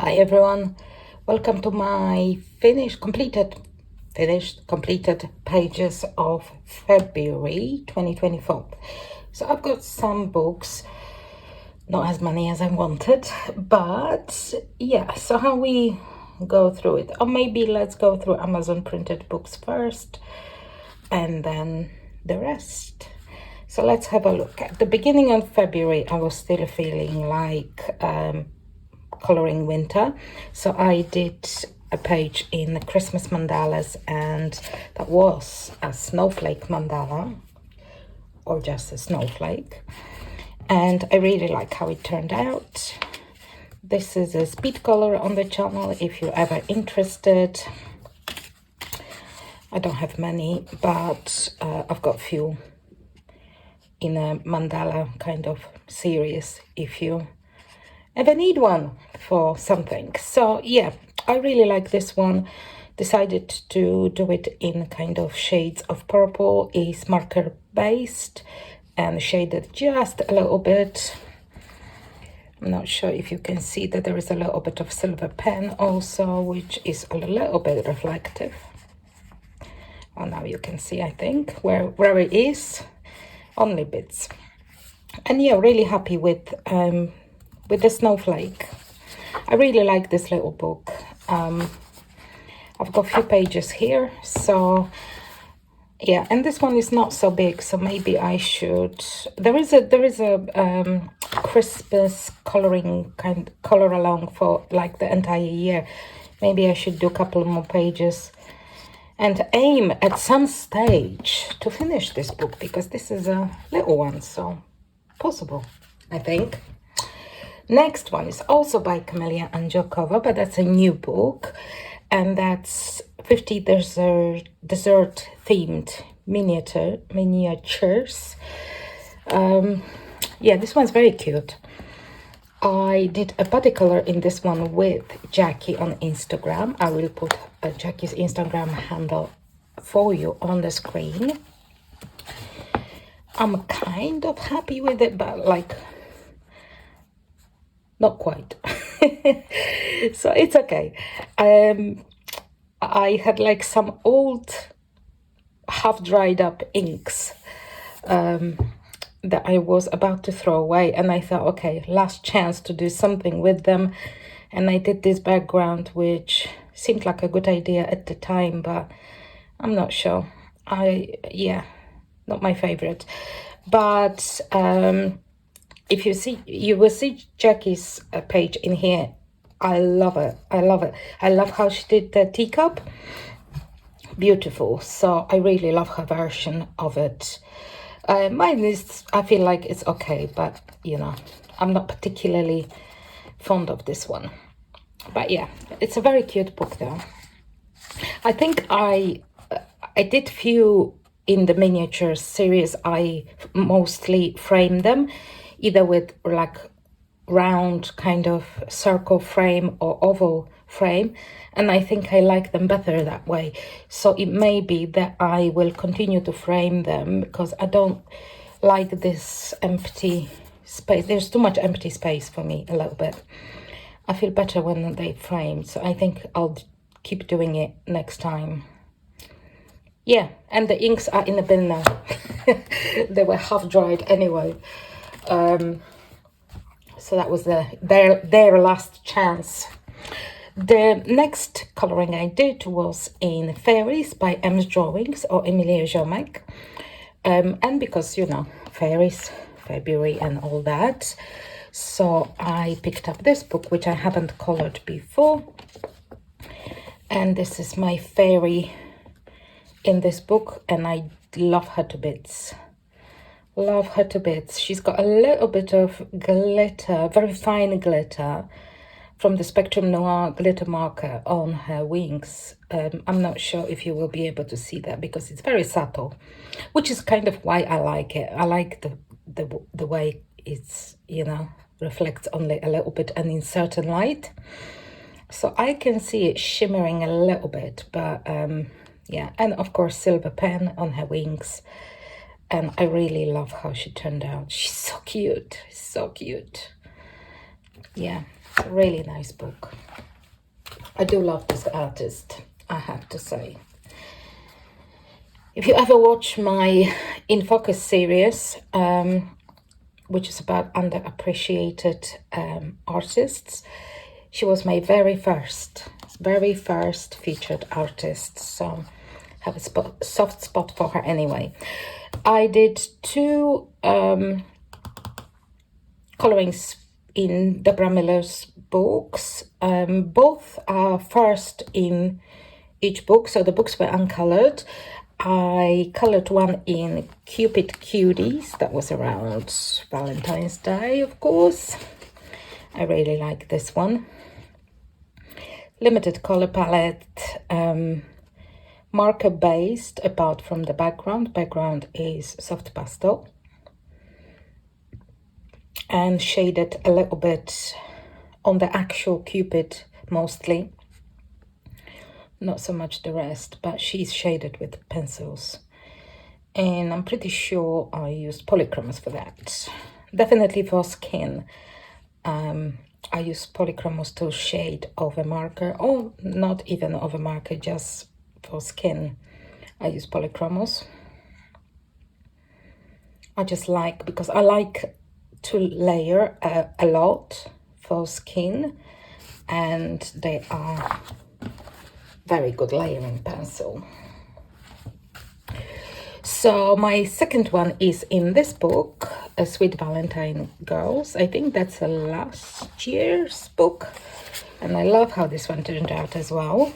Hi everyone, welcome to my completed pages of February 2024. So I've got some books, not as many as I wanted, but yeah, so how we go through it, or maybe let's go through Amazon printed books first and then the rest. So let's have a look. At the beginning of February I was still feeling like coloring winter, so I did a page in Christmas mandalas, and that was a snowflake mandala, or just a snowflake, and I really like how it turned out. This is a speed color on the channel if you're ever interested. I don't have many, but I've got a few in a mandala kind of series if you ever need one for something. So yeah, I really like this one. Decided to do it in kind of shades of purple. Is marker based and shaded just a little bit. I'm not sure if you can see that there is a little bit of silver pen also, which is a little bit reflective. Well, now you can see, I think, where it is, only bits. And yeah, really happy with the snowflake. I really like this little book. I've got a few pages here, so yeah, and this one is not so big, so maybe I should. There is a Christmas coloring color along for like the entire year. Maybe I should do a couple more pages and aim at some stage to finish this book, because this is a little one, so possible, I think. Next one is also by Camelia Angelkova, but that's a new book, and that's 50 desert themed miniatures. Yeah, this one's very cute. I did a body color in this one with Jackie on Instagram. I will put Jackie's Instagram handle for you on the screen. I'm kind of happy with it, but like not quite. So it's okay. I had like some old half dried up inks that I was about to throw away, and I thought, okay, last chance to do something with them. And I did this background, which seemed like a good idea at the time, but I'm not sure. Yeah, not my favorite. But if you see, you will see Jackie's page in here. I love it. I love it. I love how she did the teacup. Beautiful. So I really love her version of it. Mine is, I feel like it's okay, but you know, I'm not particularly fond of this one. But yeah, it's a very cute book though. I think I did few in the miniature series. I mostly framed them either with like round kind of circle frame or oval frame, and I think I like them better that way. So it may be that I will continue to frame them, because I don't like this empty space. There's too much empty space for me a little bit. I feel better when they frame, so I think I'll keep doing it next time. Yeah, and the inks are in the bin now. They were half dried anyway. So that was their last chance. The next coloring I did was in Fairies by M's Drawings, or Emilia Jomek. And because, you know, Fairies, February and all that, so I picked up this book, which I haven't colored before. And this is my fairy in this book, and I love her to bits. Love her to bits. She's got a little bit of glitter, very fine glitter, from the Spectrum Noir glitter marker on her wings. I'm not sure if you will be able to see that, because it's very subtle, which is kind of why I like it. I like the way it's, you know, reflects only a little bit and in certain light. So I can see it shimmering a little bit, but yeah, and of course silver pen on her wings. And I really love how she turned out. She's so cute, so cute. Yeah, Really nice book. I do love this artist, I have to say. If you ever watch my In Focus series, which is about underappreciated artists, she was my very first featured artist. So I have a soft spot for her anyway. I did 2 colorings in Deborah Miller's books. Both are first in each book, so the books were uncolored. I colored one in Cupid Cuties, that was around Valentine's Day, of course. I really like this one. Limited color palette, marker based apart from the background. Background is soft pastel. And shaded a little bit on the actual Cupid mostly. Not so much the rest, but she's shaded with pencils. And I'm pretty sure I used polychromos for that. Definitely for skin. I use polychromos to shade over marker, or not even over marker, just for skin. I use polychromos. I just like, because I like to layer a lot for skin, and they are very good layering pencil. So my second one is in this book, A Sweet Valentine Girls. I think that's a last year's book, and I love how this one turned out as well.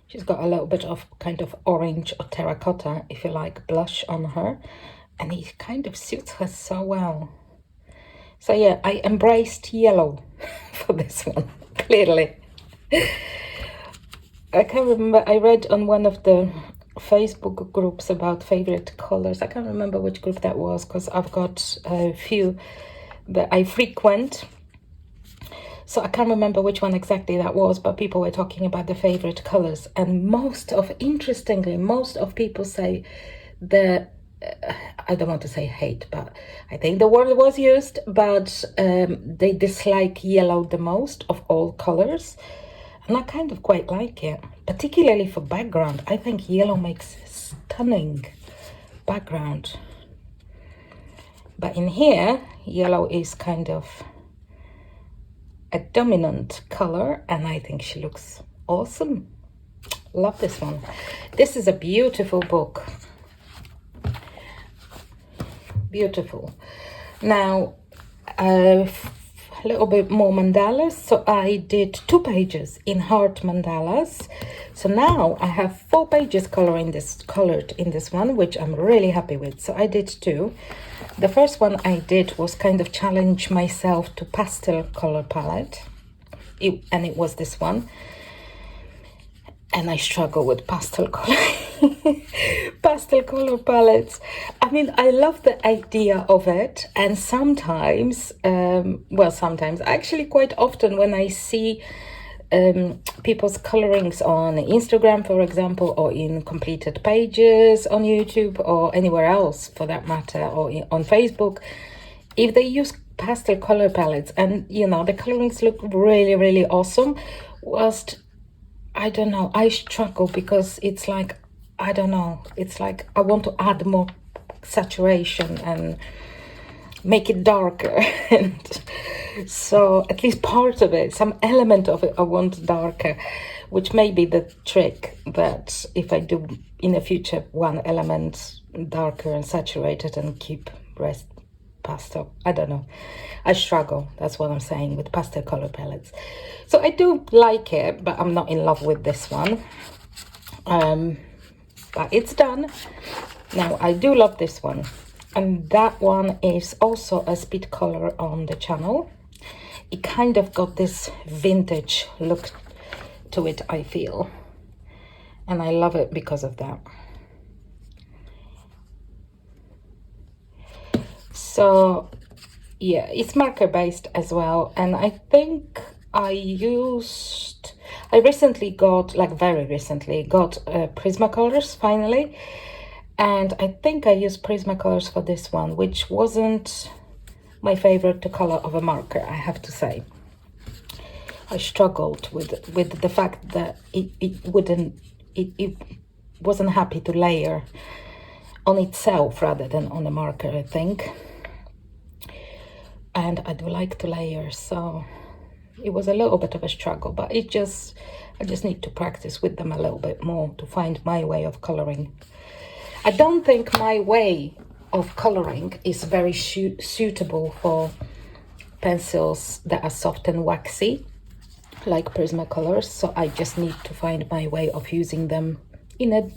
She's got a little bit of kind of orange or terracotta, if you like, blush on her, and it kind of suits her so well. So yeah, I embraced yellow for this one, clearly. I can't remember, I read on one of the Facebook groups about favorite colors. I can't remember which group that was, because I've got a few that I frequent. So I can't remember which one exactly that was, but people were talking about the favorite colors. And interestingly, most of people say I don't want to say hate, but I think the word was used, but they dislike yellow the most of all colors. And I kind of quite like it, particularly for background. I think yellow makes a stunning background. But in here, yellow is kind of a dominant color, and I think she looks awesome. Love this one. This is a beautiful book. Beautiful. Now, a little bit more mandalas. So I did 2 pages in heart mandalas. So now I have 4 pages colored in this one, which I'm really happy with. So I did 2. The first one I did was kind of challenge myself to pastel color palette, and it was this one. And I struggle with pastel color palettes. I mean, I love the idea of it, and sometimes, actually quite often, when I see people's colorings on Instagram, for example, or in completed pages on YouTube or anywhere else for that matter, or on Facebook, if they use pastel color palettes and, you know, the colorings look really, really awesome, whilst I don't know, I struggle because it's like, I don't know, it's like I want to add more saturation and make it darker. And so at least part of it, some element of it, I want darker, which may be the trick, that if I do in the future one element darker and saturated and keep rest pastel, I don't know, I struggle, that's what I'm saying, with pastel color palettes. So I do like it, but I'm not in love with this one. But it's done. Now I do love this one, and that one is also a speed color on the channel. It kind of got this vintage look to it, I feel, and I love it because of that. So yeah, it's marker based as well, and I think I recently got, like very recently, got Prismacolors finally, and I think I used Prismacolors for this one, which wasn't my favorite color of a marker, I have to say. I struggled with the fact that it wasn't happy to layer on itself rather than on a marker, I think. And I do like to layer, so it was a little bit of a struggle, but I just need to practice with them a little bit more to find my way of coloring. I don't think my way of coloring is very suitable for pencils that are soft and waxy, like Prismacolors, so I just need to find my way of using them in a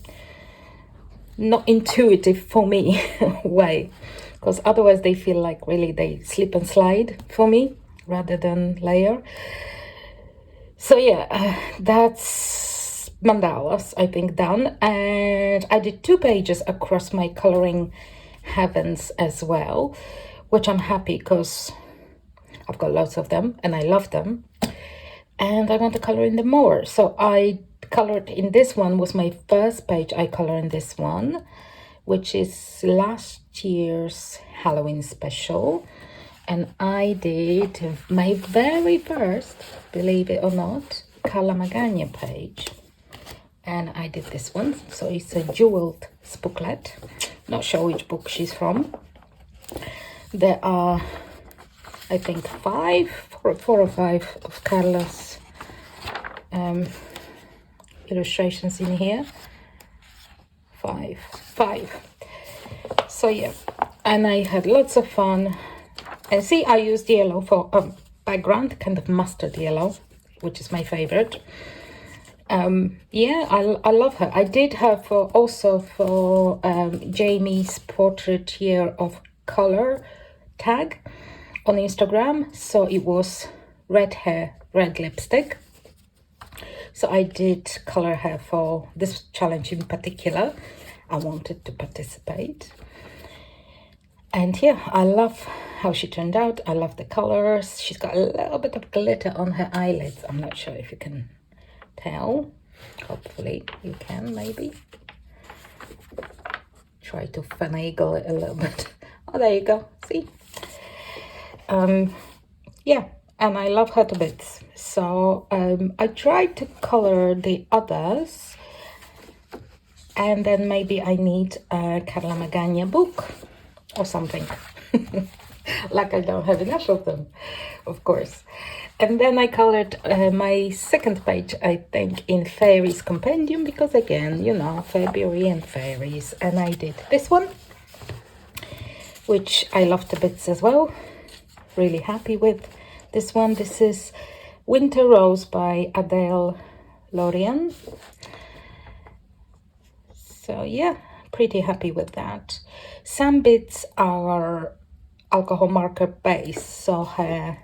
not intuitive for me way, because otherwise they feel like really they slip and slide for me rather than layer. So yeah, that's Mandalas, I think, done. And I did 2 pages across my coloring heavens as well, which I'm happy because I've got lots of them and I love them and I want to color in them more. So I colored in this one, was my first page I colored in this one, which is last year's Halloween special. And I did my very first, believe it or not, Kalamaganya page. And I did this one. So it's a jeweled spooklet. Not sure which book she's from. There are, I think, 4 or 5 of Carla's illustrations in here. 5. So yeah, and I had lots of fun. And see, I used yellow for background, kind of mustard yellow, which is my favorite. Yeah, I love her. I did her also for Jamie's Portrait Year of Color tag on Instagram. So it was red hair, red lipstick. So I did color her for this challenge in particular. I wanted to participate. And yeah, I love how she turned out. I love the colors. She's got a little bit of glitter on her eyelids. I'm not sure if you can tell. Hopefully you can, maybe. Try to finagle it a little bit. Oh, there you go. See? Yeah, and I love her to bits. So I tried to color the others. And then maybe I need a Carla Magana book or something. Like I don't have enough of them, of course. And then I colored my second page, I think, in Fairies Compendium, because again, you know, February and Fairies. And I did this one, which I loved a bit as well. Really happy with this one. This is Winter Rose by Adele Lorian. So yeah, pretty happy with that. Some bits are alcohol marker base, so her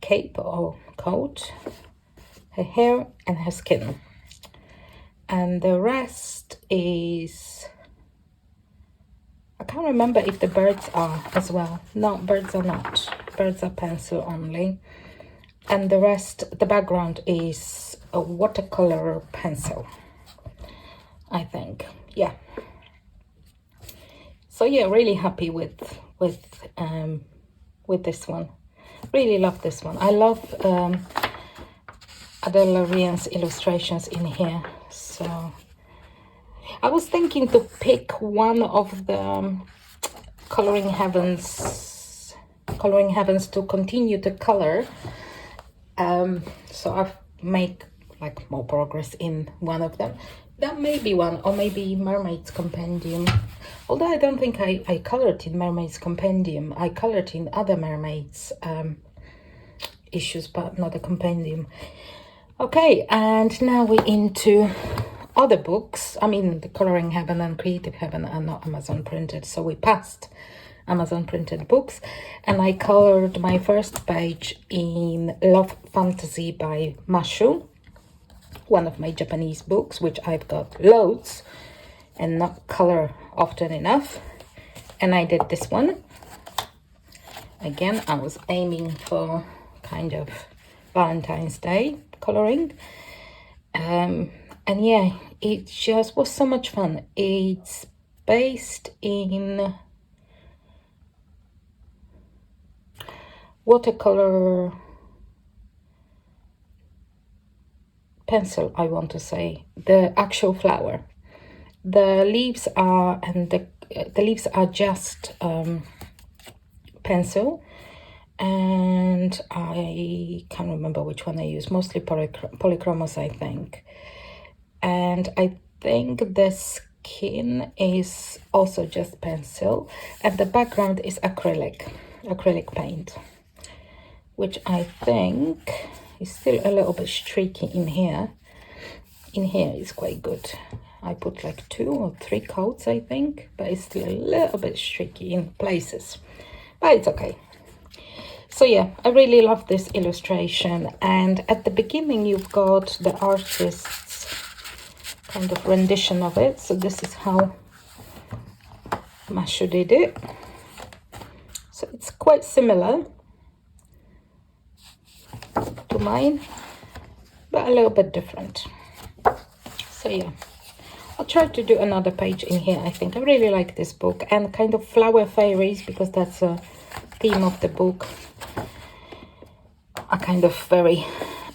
cape or coat, her hair and her skin. And the rest is, I can't remember if the birds are as well. No, birds are not. Birds are pencil only. And the rest, the background is a watercolor pencil, I think. Yeah. So yeah, really happy with this one. Really love this one. I love Adele Lorian's illustrations in here. So I was thinking to pick one of the coloring heavens to continue to color. So I've made like more progress in one of them. That may be one, or maybe Mermaid's Compendium. Although I don't think I colored in Mermaid's Compendium. I colored in other mermaids issues, but not a compendium. Okay, and now we're into other books. I mean, the Coloring Heaven and Creative Heaven are not Amazon printed, so we passed Amazon printed books. And I colored my first page in Love Fantasy by Mashu, one of my Japanese books, which I've got loads and not color often enough. And I did this one. Again, I was aiming for kind of Valentine's Day coloring. And yeah, it just was so much fun. It's based in watercolor pencil, I want to say, the actual flower. The leaves are, and the leaves are just pencil, and I can't remember which one I use, mostly polychromos, I think. And I think the skin is also just pencil, and the background is acrylic paint, which I think is still a little bit streaky in here. In here is quite good. I put like 2 or 3 coats, I think, but it's still a little bit streaky in places, but it's okay. So yeah, I really love this illustration, and at the beginning you've got the artist's kind of rendition of it. So this is how Mashu did it. So it's quite similar to mine, but a little bit different. So yeah, I'll try to do another page in here. I think I really like this book, and kind of flower fairies, because that's a theme of the book, are kind of very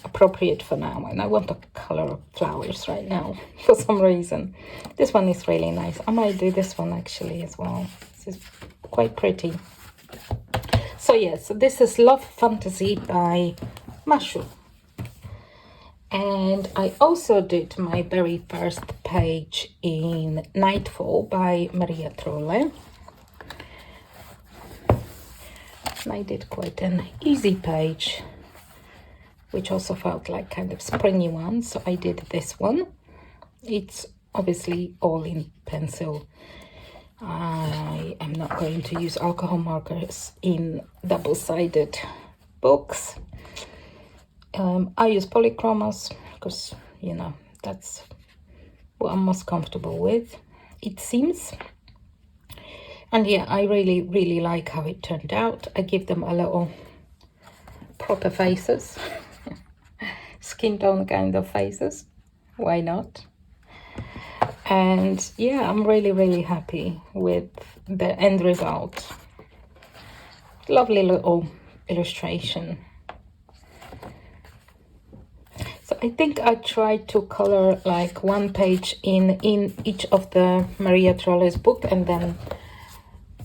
appropriate for now, and I want a color of flowers right now for some reason. This one is really nice. I might do this one actually as well. This is quite pretty. So yeah, so this is Love Fantasy by Mashu. And I also did my very first page in Nightfall by Maria Trolle. And I did quite an easy page, which also felt like kind of springy one. So I did this one. It's obviously all in pencil. I am not going to use alcohol markers in double-sided books. I use polychromos because, you know, that's what I'm most comfortable with, it seems. And yeah, I really like how it turned out. I give them a little proper faces. Skin tone kind of faces, why not? And yeah, I'm really happy with the end result. Lovely little illustration. So I think I tried to color like one page in each of the Maria Trolle's book, and then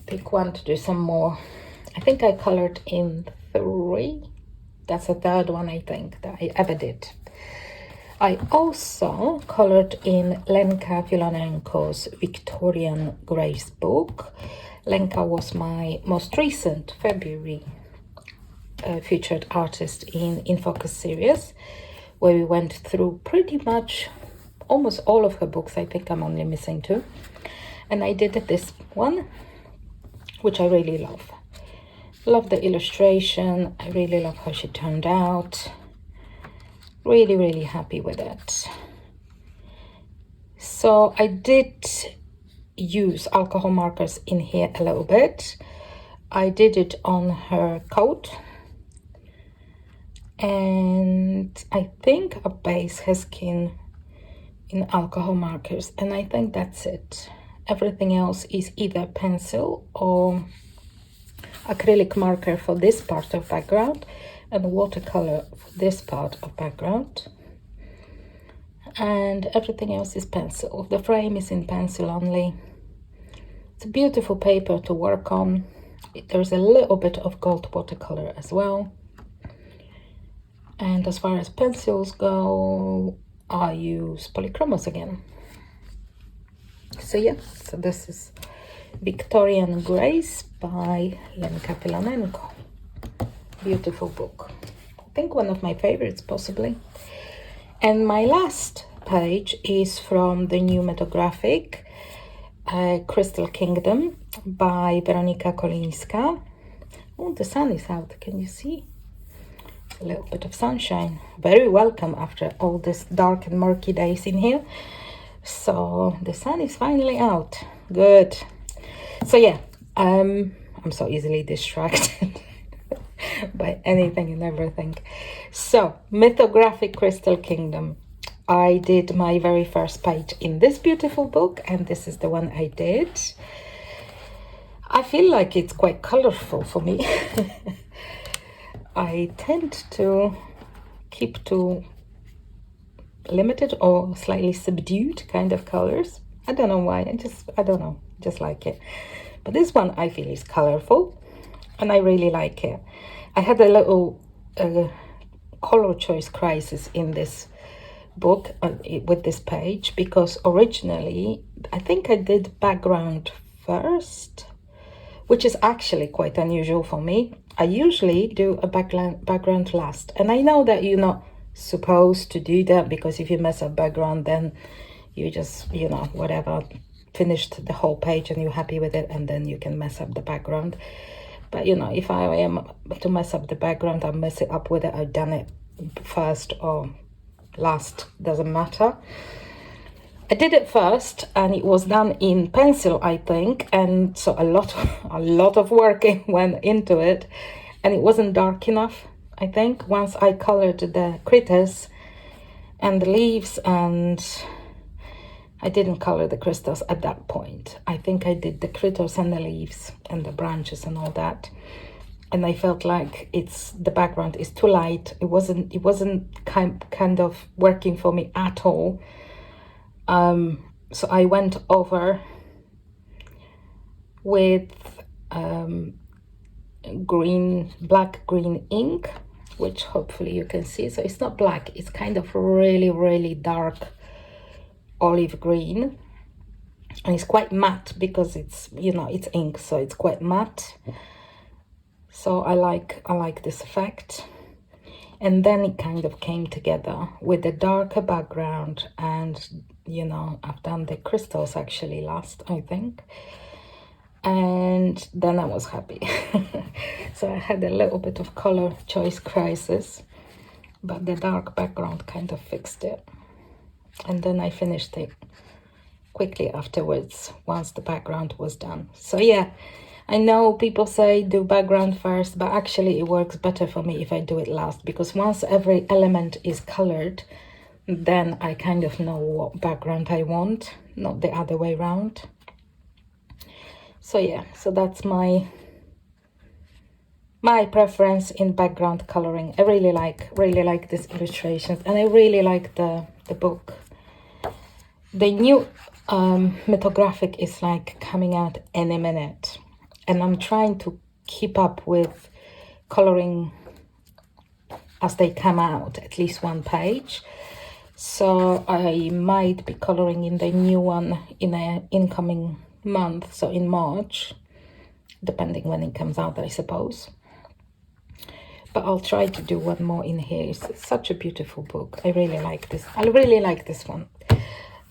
pick one to do some more. I think I colored in 3. That's the 3rd one, I think, that I ever did. I also colored in Lenka Filanenko's Victorian Grace book. Lenka was my most recent February featured artist in Focus series, where we went through pretty much almost all of her books. I think I'm only missing 2. And I did this one, which I really love. Love the illustration. I really love how she turned out. Really happy with it. So I did use alcohol markers in here a little bit. I did it on her coat, and I think a base her skin in alcohol markers, and I think that's it. Everything else is either pencil or acrylic marker for this part of background, and watercolor for this part of background, and everything else is pencil. The frame is in pencil only. It's a beautiful paper to work on. There's a little bit of gold watercolor as well. And as far as pencils go, I use polychromos again. So yeah, so this is Victorian Grace by Lenka Filanenko. Beautiful book. I think one of my favorites, possibly. And my last page is from the new metographic, Crystal Kingdom by Weronika Kolińska. Oh, the sun is out. Can you see? A little bit of sunshine. Very welcome after all these dark and murky days in here. So the sun is finally out. Good. So yeah, I'm so easily distracted by anything and everything. So Mythographic Crystal Kingdom. I did my very first page in this beautiful book, and this is the one I did. I feel like it's quite colorful for me. I tend to keep to limited or slightly subdued kind of colors. I don't know why, I don't know, just like it. But this one I feel is colorful and I really like it. I had a little color choice crisis in this book with this page, because originally I think I did background first, which is actually quite unusual for me. I usually do a background last, and I know that you're not supposed to do that, because if you mess up background, then you just, you know, whatever, finished the whole page and you're happy with it, and then you can mess up the background. But you know, if I am to mess up the background, I'll mess it up whether I've done it first or last, doesn't matter. I did it first and it was done in pencil, I think, and so a lot of work went into it, and it wasn't dark enough, I think, once I colored the critters and the leaves, and I didn't color the crystals at that point. I think I did the critters and the leaves and the branches and all that, and I felt like the background is too light. It wasn't kind of working for me at all. So I went over with black green ink, which hopefully you can see. So it's not black, it's kind of really dark olive green, and it's quite matte because it's, you know, it's ink, so it's quite matte. So I like this effect. And then it kind of came together with a darker background, and you know, I've done the crystals actually last, I think, and then I was happy. So I had a little bit of color choice crisis, but the dark background kind of fixed it, and then I finished it quickly afterwards once the background was done. So yeah, I know people say do background first, but actually it works better for me if I do it last, because once every element is colored, then I kind of know what background I want, not the other way around. So yeah, so that's my preference in background coloring. I really like these illustrations, and I really like the book. The new mythographic is like coming out any minute, and I'm trying to keep up with coloring as they come out, at least one page. So I might be coloring in the new one in an incoming month, so in March, depending when it comes out, I suppose. But I'll try to do one more in here. It's such a beautiful book. I really like this. I really like this one.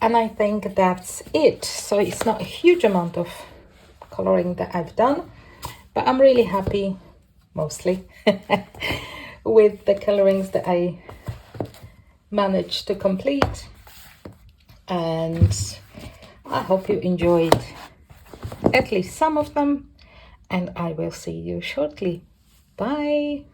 And I think that's it. So it's not a huge amount of coloring that I've done, but I'm really happy, mostly, with the colorings that I managed to complete. And I hope you enjoyed at least some of them, and I will see you shortly. Bye.